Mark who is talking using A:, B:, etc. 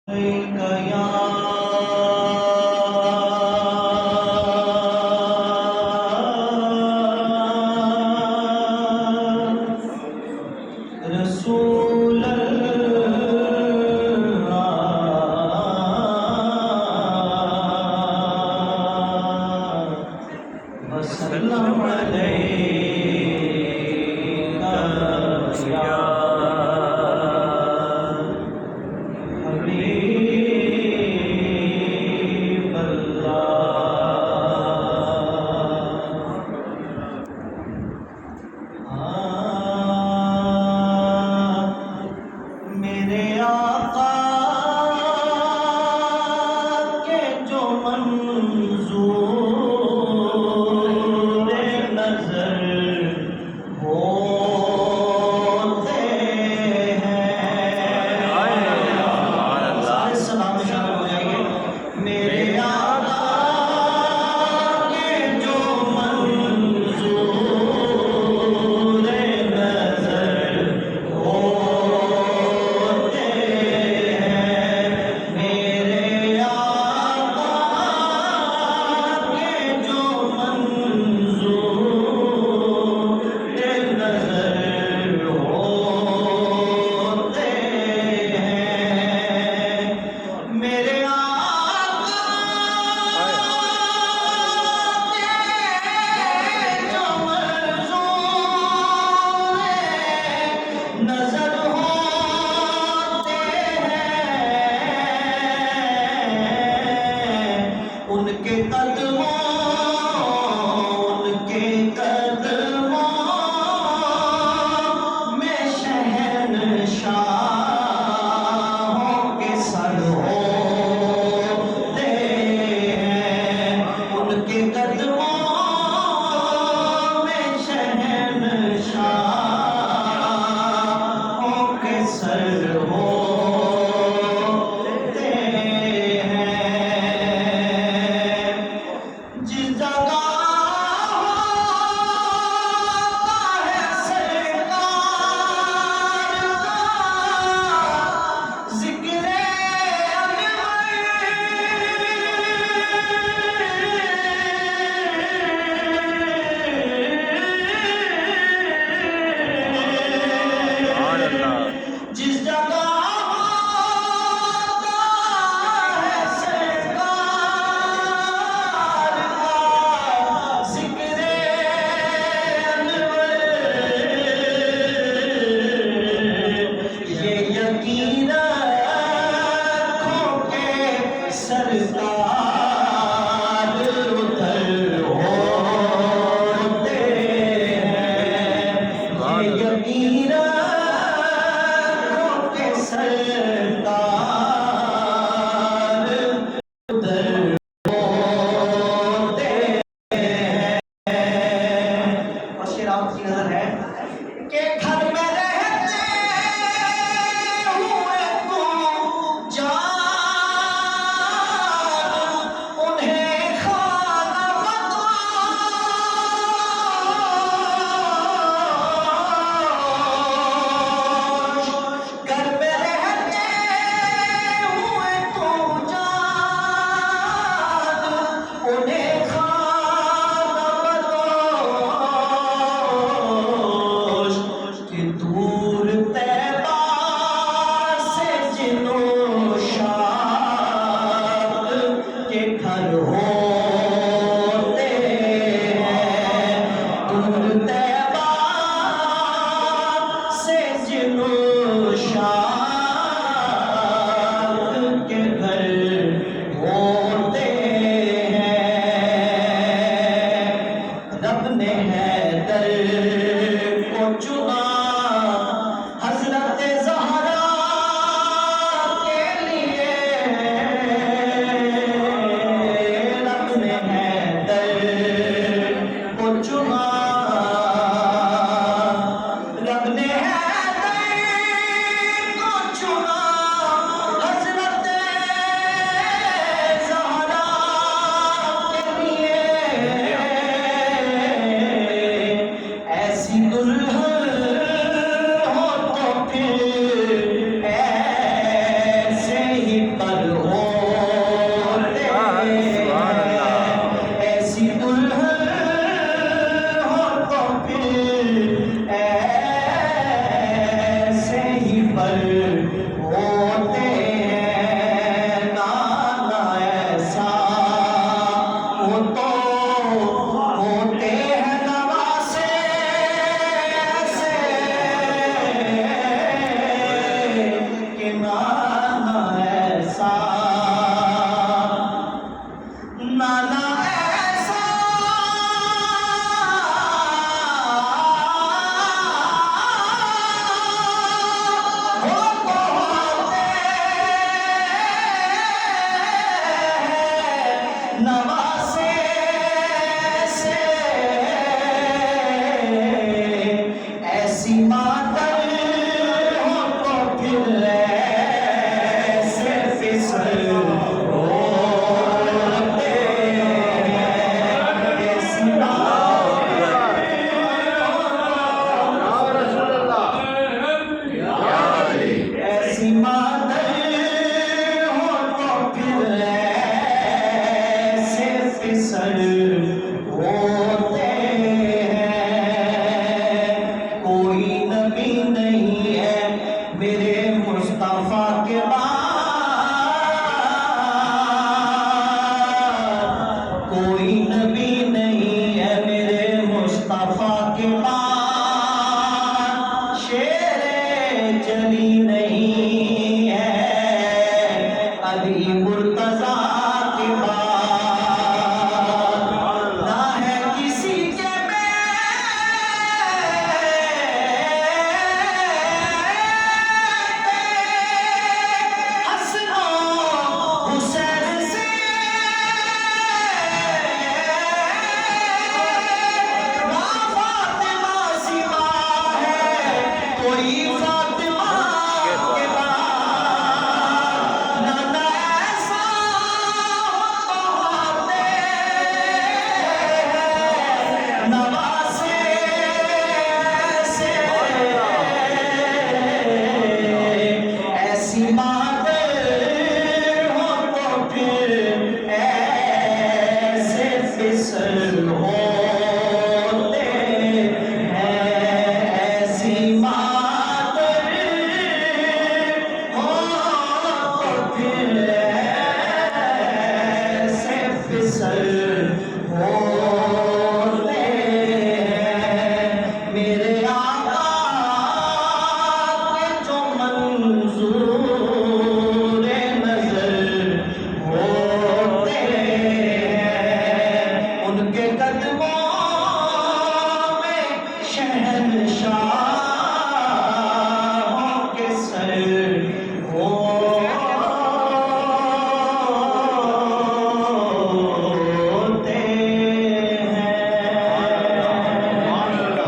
A: गया रसूल वसल्लम अलैका या हबीब अल्लाह। मेरे आका के जो मंजूर नजर होते हैं, सारे सलाम शामिल हो जाएंगे। मेरे आका के जो मंजूर नजर होते हैं, मेरे आका के जो मंजूर नजर होते हैं, मेरे आका के जो मंजूर नजर होते हैं, उनके कदमों में शहंशाहों के सर होते हैं, उनके कदमों में शहंशाहों के सर होते हैं। जिस जगह होता है सरकार का ज़िक्र जिस जगह होता है सरकार का ज़िक्र ये यकीन रखो के सरकार उधर होते हैं, ये यकीन रखो के सरकार उधर होते हैं। और शेर आपकी नजर है कि घर में रहते हुए तू जान कभी मुर्तजा